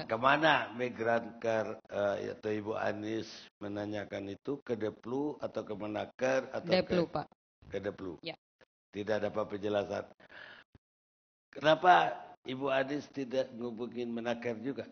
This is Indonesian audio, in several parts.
kemana Migrancare atau Ibu Anies menanyakan itu? Ke Deplu atau ke Menaker atau Deplu, Pak. Ke Deplu? Ya. Tidak dapat penjelasan. Kenapa Ibu Anies tidak ngubungin Menaker juga?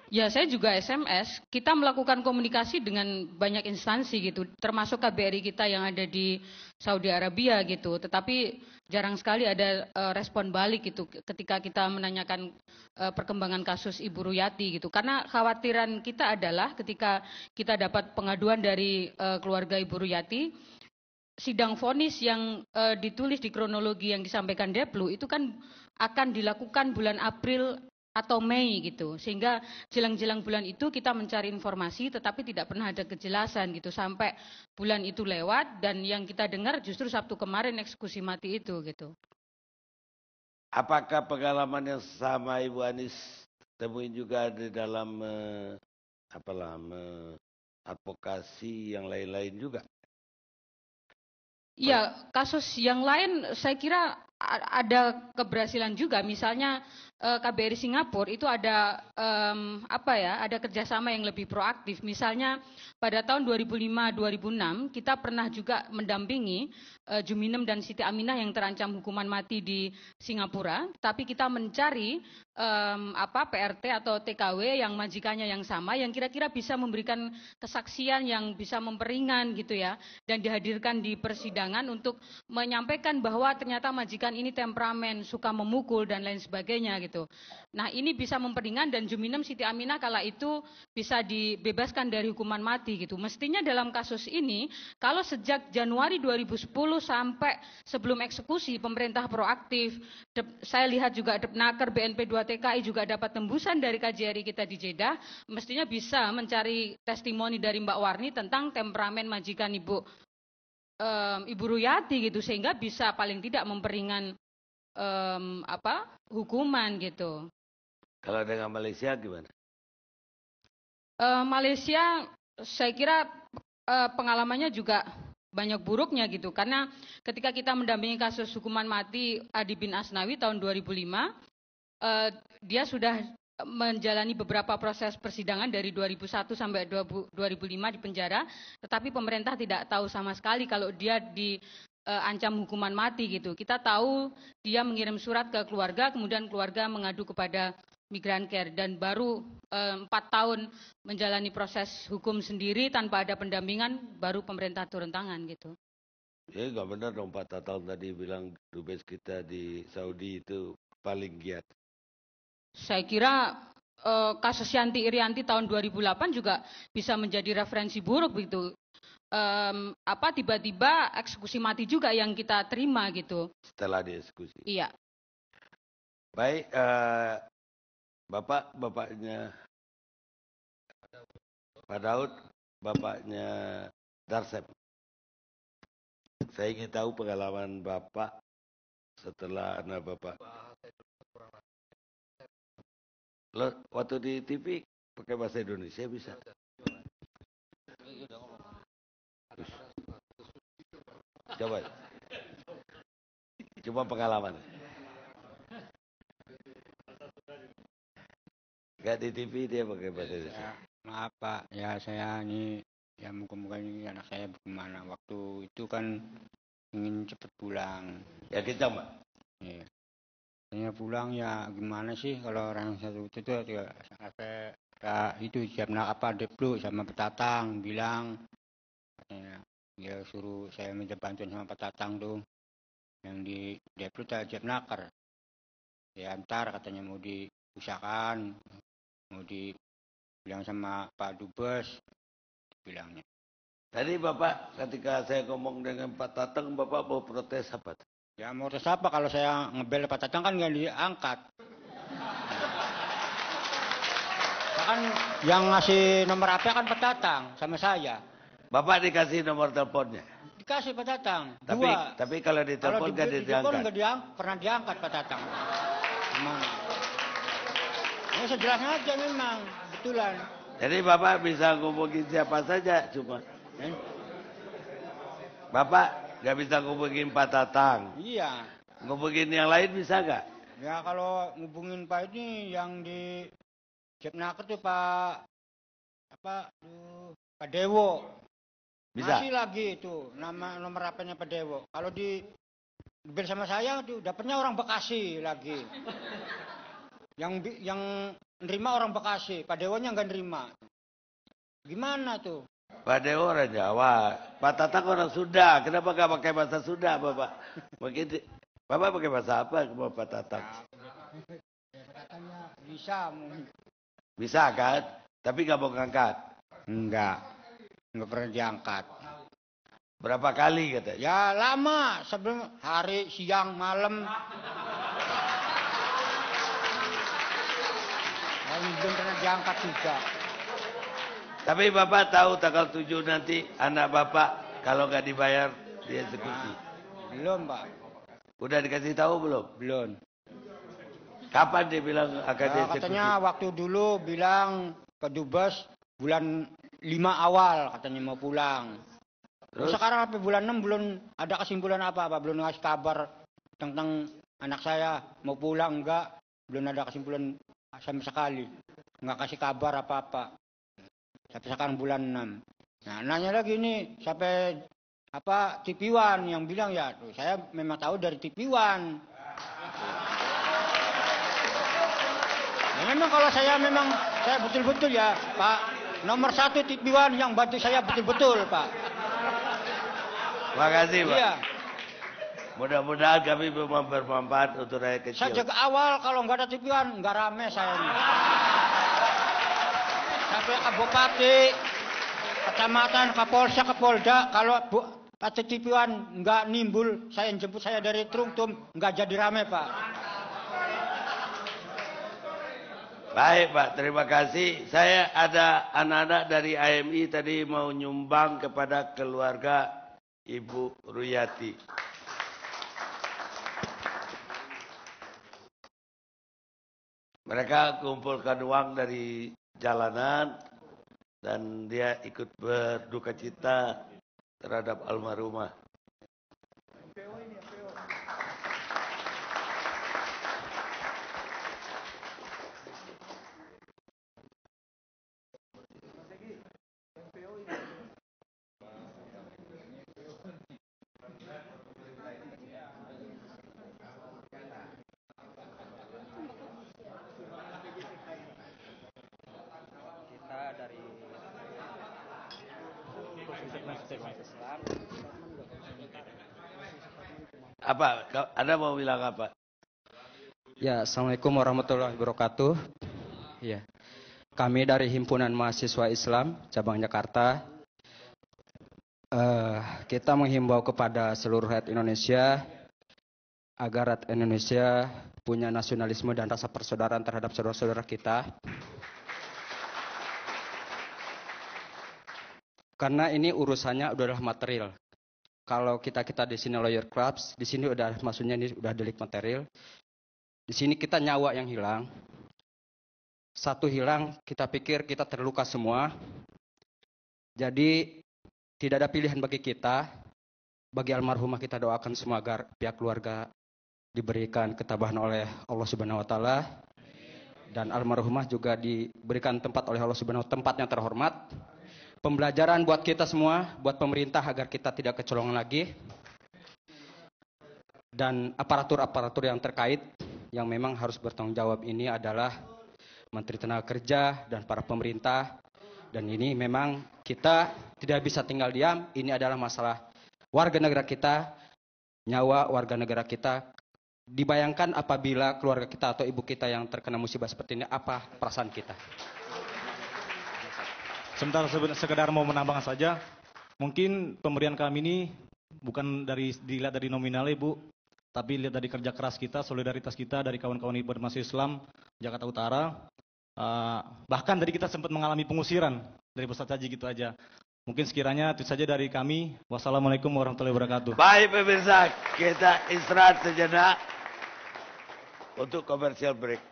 Ya, saya juga SMS. Kita melakukan komunikasi dengan banyak instansi gitu, termasuk KBRI kita yang ada di Saudi Arabia gitu. Tetapi jarang sekali ada respon balik gitu ketika kita menanyakan perkembangan kasus Ibu Ruyati gitu. Karena khawatiran kita adalah ketika kita dapat pengaduan dari keluarga Ibu Ruyati, sidang vonis yang ditulis di kronologi yang disampaikan Deplu itu kan akan dilakukan bulan April atau Mei gitu, sehingga jelang-jelang bulan itu kita mencari informasi tetapi tidak pernah ada kejelasan gitu sampai bulan itu lewat dan yang kita dengar justru Sabtu kemarin eksekusi mati itu gitu. Apakah pengalaman yang sama Ibu Anies temuin juga di dalam advokasi yang lain-lain juga? Iya, kasus yang lain saya kira ada keberhasilan juga. Misalnya KBRI Singapura itu ada ada kerjasama yang lebih proaktif. Misalnya pada tahun 2005-2006 kita pernah juga mendampingi Juminem dan Siti Aminah yang terancam hukuman mati di Singapura. Tapi kita mencari PRT atau TKW yang majikannya yang sama, yang kira-kira bisa memberikan kesaksian yang bisa memperingan gitu ya, dan dihadirkan di persidangan untuk menyampaikan bahwa ternyata majikan ini temperamen, suka memukul dan lain sebagainya gitu. Nah, ini bisa memperingan dan Juminem Siti Aminah kala itu bisa dibebaskan dari hukuman mati gitu. Mestinya dalam kasus ini, kalau sejak Januari 2010 sampai sebelum eksekusi pemerintah proaktif, saya lihat juga Depnaker, BNP 2 TKI juga dapat tembusan dari KJRI kita di Jeddah, mestinya bisa mencari testimoni dari Mbak Warni tentang temperamen majikan Ibu Ruyati gitu, sehingga bisa paling tidak memperingan hukuman gitu. Kalau dengan Malaysia gimana? Malaysia saya kira pengalamannya juga banyak buruknya gitu, karena ketika kita mendampingi kasus hukuman mati Adi bin Asnawi tahun 2005, dia sudah menjalani beberapa proses persidangan dari 2001 sampai 2005 di penjara, tetapi pemerintah tidak tahu sama sekali kalau dia diancam hukuman mati gitu. Kita tahu dia mengirim surat ke keluarga, kemudian keluarga mengadu kepada Migrancare dan baru 4 tahun menjalani proses hukum sendiri tanpa ada pendampingan, baru pemerintah turun tangan gitu. Ya nggak benar dong, Pak Tatal tadi bilang dubes kita di Saudi itu paling giat. Saya kira kasus Yanti Irianti tahun 2008 juga bisa menjadi referensi buruk begitu. Tiba-tiba eksekusi mati juga yang kita terima gitu. Setelah dieksekusi. Iya. Baik, bapaknya Pak Daud, bapaknya Darsep. Saya ingin tahu pengalaman Bapak setelah anak Bapak. Lo waktu di TV pakai bahasa Indonesia bisa? Coba. Cuma pengalaman. Gak di TV dia pakai bahasa Indonesia. Ya, maaf Pak, ya saya ini ya muka-muka ini anak saya bagaimana. Waktu itu kan ingin cepat pulang. Ya kita Mbak. Ya. Saya pulang ya gimana sih kalau orang satu itu tuh sampai ya, itu siapnya Deplu sama Petatang bilang katanya dia suruh saya minta bantuan sama Petatang tuh yang di Deplu siap nakar. Ya antar katanya mau diusahakan, mau dibilang sama Pak Dubes bilangnya. Tadi Bapak ketika saya ngomong dengan Pak Tatang, Bapak mau protes apa? Ya mau protes apa kalau saya ngebel Pak Tatang kan nggak diangkat. Kan yang ngasih nomor HP kan Pak Tatang sama saya. Bapak dikasih nomor teleponnya? Dikasih Pak Tatang. Tapi kalau ditelepon nggak diangkat? Pernah diangkat Pak Tatang. Gimana? Ini sejelasnya aja memang, betulan. Jadi Bapak bisa ngomongin siapa saja cuma. Bapak nggak bisa ngubungin Pak Tatang. Iya. Ngubungin yang lain bisa nggak? Ya kalau ngubungin Pak ini yang di Jepnaker tuh Pak Dewo. Bisa. Masih lagi itu nomor HP-nya Pak Dewo. Kalau di bersama saya tuh dapatnya orang Bekasi lagi. Yang nerima orang Bekasi, Pak Dewonya nggak nerima. Gimana tuh? Pak Dewo orang Jawa, Pak Tatang orang Sunda. Kenapa nggak pakai bahasa Sunda, Bapak? Begitu. Bapak pakai bahasa apa, Pak Tatang? Katanya bisa. Bisa kan? Tapi nggak mau ngangkat. Enggak pernah diangkat. Berapa kali katanya? Ya lama, sebelum hari, siang, malam. Dan belum pernah diangkat juga. Tapi Bapak tahu tanggal 7 nanti anak Bapak kalau nggak dibayar dieksekusi. Belum, Pak. Udah dikasih tahu belum? Belum. Kapan dia bilang akan dieksekusi? Katanya waktu dulu bilang ke Dubes bulan 5 awal katanya mau pulang. Terus sekarang sampai bulan 6 belum ada kesimpulan apa-apa, belum ngasih kabar tentang anak saya mau pulang enggak, belum ada kesimpulan sama sekali. Enggak kasih kabar apa-apa. Sampai sekarang bulan 6. Nah, nanya lagi nih sampai TV One yang bilang ya, tuh, saya memang tahu dari TV One. Ya, memang kalau saya betul-betul ya, Pak, nomor 1 TV One yang bantu saya betul-betul, Pak. Terima kasih, Pak. Iya. Mudah-mudahan kami bermanfaat untuk rakyat kecil. Sejak awal kalau nggak ada TV One, nggak rame saya ini. Sampai ke Bupati, Kecamatan, Kapolsek, Kapolda, kalau ada TV One nggak nimbul, saya jemput saya dari Trungtum, nggak jadi rame, Pak. Baik, Pak. Terima kasih. Saya ada anak-anak dari AMI tadi mau nyumbang kepada keluarga Ibu Ruyati. Mereka kumpulkan uang dari jalanan dan dia ikut berduka cita terhadap almarhumah. Apa? Anda mau bilang apa? Ya, Assalamualaikum warahmatullahi wabarakatuh. Ya, kami dari Himpunan Mahasiswa Islam Cabang Jakarta, kita menghimbau kepada seluruh rakyat Indonesia agar rakyat Indonesia punya nasionalisme dan rasa persaudaraan terhadap saudara-saudara kita. Karena ini urusannya adalah material. Kalau kita di sini lawyer clubs, di sini udah maksudnya ini udah delik material. Di sini kita nyawa yang hilang. Satu hilang, kita pikir kita terluka semua. Jadi tidak ada pilihan bagi kita. Bagi almarhumah kita doakan semua agar pihak keluarga diberikan ketabahan oleh Allah Subhanahu wa taala. Dan almarhumah juga diberikan tempat oleh Allah Subhanahu wa taala, tempat yang terhormat. Pembelajaran buat kita semua, buat pemerintah agar kita tidak kecolongan lagi. Dan aparatur-aparatur yang terkait yang memang harus bertanggung jawab ini adalah Menteri Tenaga Kerja dan para pemerintah. Dan ini memang kita tidak bisa tinggal diam, ini adalah masalah warga negara kita, nyawa warga negara kita. Dibayangkan apabila keluarga kita atau ibu kita yang terkena musibah seperti ini, apa perasaan kita? Sebentar sekedar mau menambahkan saja, mungkin pemberian kami ini bukan dilihat dari nominalnya Bu, tapi lihat dari kerja keras kita, solidaritas kita dari kawan-kawan ibadah mahasiswa Islam Jakarta Utara. Bahkan tadi kita sempat mengalami pengusiran dari Pusat Haji gitu aja. Mungkin sekiranya itu saja dari kami. Wassalamualaikum warahmatullahi wabarakatuh. Baik pemirsa, kita istirahat sejenak untuk commercial break.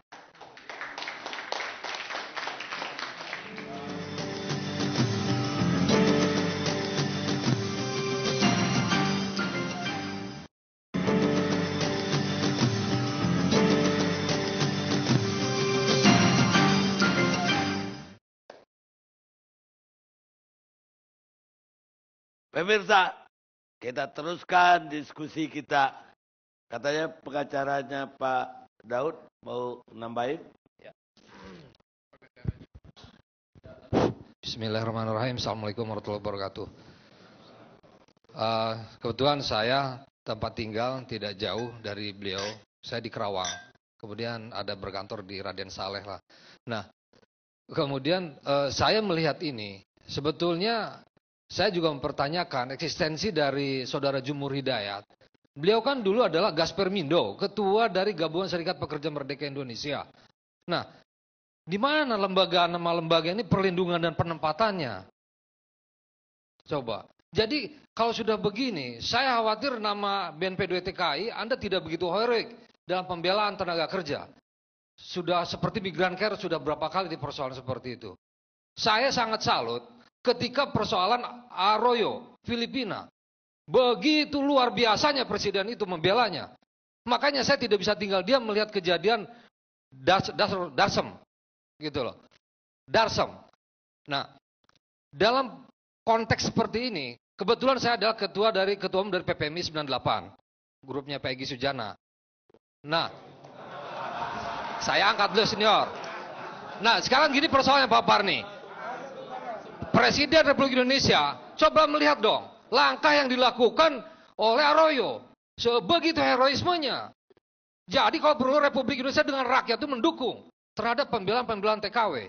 Pemirsa, kita teruskan diskusi kita. Katanya pengacaranya Pak Daud mau nambahin. Bismillahirrahmanirrahim. Assalamualaikum warahmatullahi wabarakatuh. Kebetulan saya tempat tinggal tidak jauh dari beliau. Saya di Kerawang. Kemudian ada berkantor di Raden Saleh lah. Nah, kemudian saya melihat ini. Sebetulnya saya juga mempertanyakan eksistensi dari Saudara Jumur Hidayat. Beliau kan dulu adalah Gaspermindo, ketua dari Gabungan Serikat Pekerja Merdeka Indonesia. Nah, di mana nama lembaga ini perlindungan dan penempatannya? Coba. Jadi kalau sudah begini, saya khawatir nama BNP2TKI Anda tidak begitu heroik dalam pembelaan tenaga kerja. Sudah seperti Migran Care sudah berapa kali di persoalan seperti itu. Saya sangat salut ketika persoalan Arroyo, Filipina. Begitu luar biasanya presiden itu membelanya. Makanya saya tidak bisa tinggal diam melihat kejadian Darsem. Gitu loh. Darsem. Nah, dalam konteks seperti ini, kebetulan saya adalah ketua umum dari PPMI 98. Grupnya Pak Egy Sujana. Nah, saya angkat dulu senior. Nah, sekarang gini persoalannya Pak Parni. Presiden Republik Indonesia, coba melihat dong, langkah yang dilakukan oleh Arroyo, sebegitu heroismenya. Jadi kalau perlu Republik Indonesia dengan rakyat itu mendukung terhadap pembelaan-pembelaan TKW.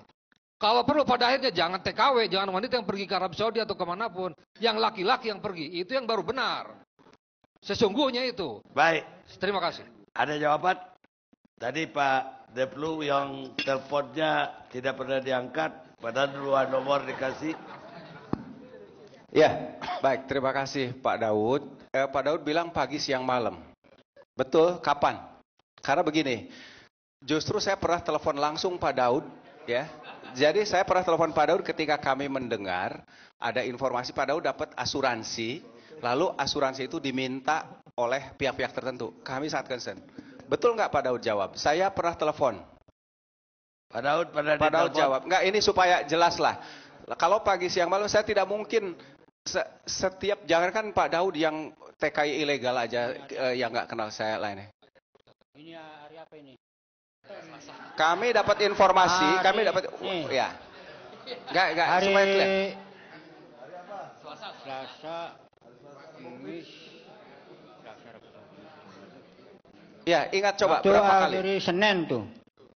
Kalau perlu pada akhirnya jangan TKW, jangan wanita yang pergi ke Arab Saudi atau kemanapun, yang laki-laki yang pergi, itu yang baru benar. Sesungguhnya itu. Baik. Terima kasih. Ada jawaban? Tadi Pak Deplu yang teleponnya tidak pernah diangkat, padahal 2 nomor dikasih. Ya, baik. Terima kasih Pak Daud. Pak Daud bilang pagi, siang, malam. Betul, kapan? Karena begini, justru saya pernah telepon langsung Pak Daud, ya. Jadi saya pernah telepon Pak Daud ketika kami mendengar ada informasi Pak Daud dapat asuransi, lalu asuransi itu diminta oleh pihak-pihak tertentu. Kami sangat concern. Betul nggak Pak Daud jawab? Saya pernah telepon. Pak Daud jawab. Nggak, ini supaya jelas lah. Kalau pagi, siang, malam saya tidak mungkin setiap, jangankan Pak Daud yang TKI ilegal aja yang nggak kenal saya lainnya. Ini hari apa ini? Kami dapat informasi, ya. Enggak, Hari supaya clear. Selasa, Kamis, Ya, ingat coba waktu berapa kali? Hari Senin tuh.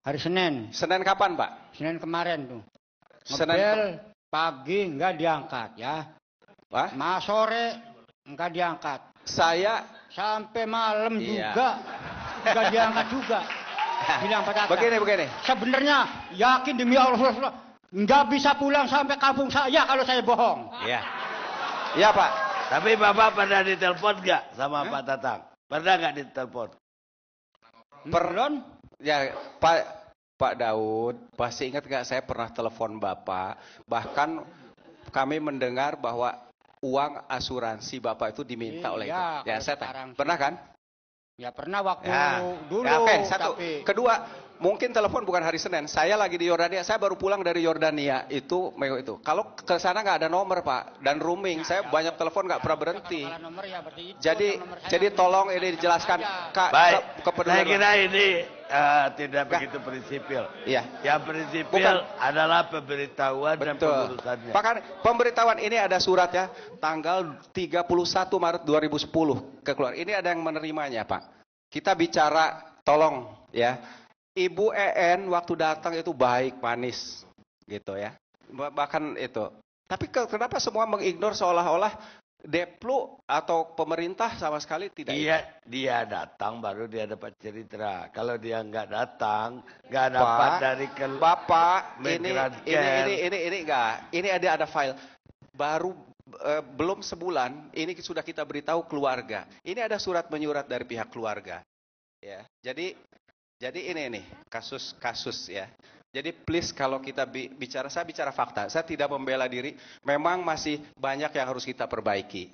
Hari Senin. Senin kapan, Pak? Senin kemarin tuh. Senin Ngebel pagi enggak diangkat ya. Wah? Mas sore enggak diangkat. Saya Sampai malam Iya. juga enggak diangkat juga. Bilang Pak Tata. begini. Sebenarnya yakin demi Allah enggak bisa pulang sampai kampung saya kalau saya bohong. Iya. Iya, Pak. Tapi Bapak pernah ditelepon nggak sama Pak Tatang? Pernah nggak ditelepon? Perlon? Ya, Pak Daud, pasti ingat nggak saya pernah telepon Bapak. Bahkan kami mendengar bahwa uang asuransi Bapak itu diminta oleh itu. Ya, saya pernah kan? Ya pernah waktu Ya. dulu. Oke, satu. Tapi Kedua, mungkin telepon bukan hari Senin. Saya lagi di Yordania. Saya baru pulang dari Yordania. Itu. Kalau ke sana nggak ada nomor, Pak. Dan roaming. Saya banyak telepon nggak pernah berhenti. kalau nomor ya berarti itu nomor saya. Jadi tolong ini dijelaskan. Kak, Baik, kepedulian. saya kira ini tidak begitu prinsipil. Iya. Yang prinsipil Bukan. adalah pemberitahuan dan Betul. pengurusannya. Bahkan pemberitahuan ini ada suratnya tanggal 31 Maret 2010 keluar. Ini ada yang menerimanya, Pak. Kita bicara, tolong ya. Ibu EN waktu datang itu baik, manis gitu ya. Bahkan itu. Tapi kenapa semua mengignore seolah-olah Deplu atau pemerintah sama sekali tidak? Dia datang baru dia dapat cerita. Kalau dia nggak datang, nggak dapat dari Bapak, Migran ini enggak. Ini ada file baru belum sebulan. Ini sudah kita beritahu keluarga. Ini ada surat menyurat dari pihak keluarga. Ya, jadi ini nih kasus ya. Jadi please kalau kita saya bicara fakta. Saya tidak membela diri. Memang masih banyak yang harus kita perbaiki.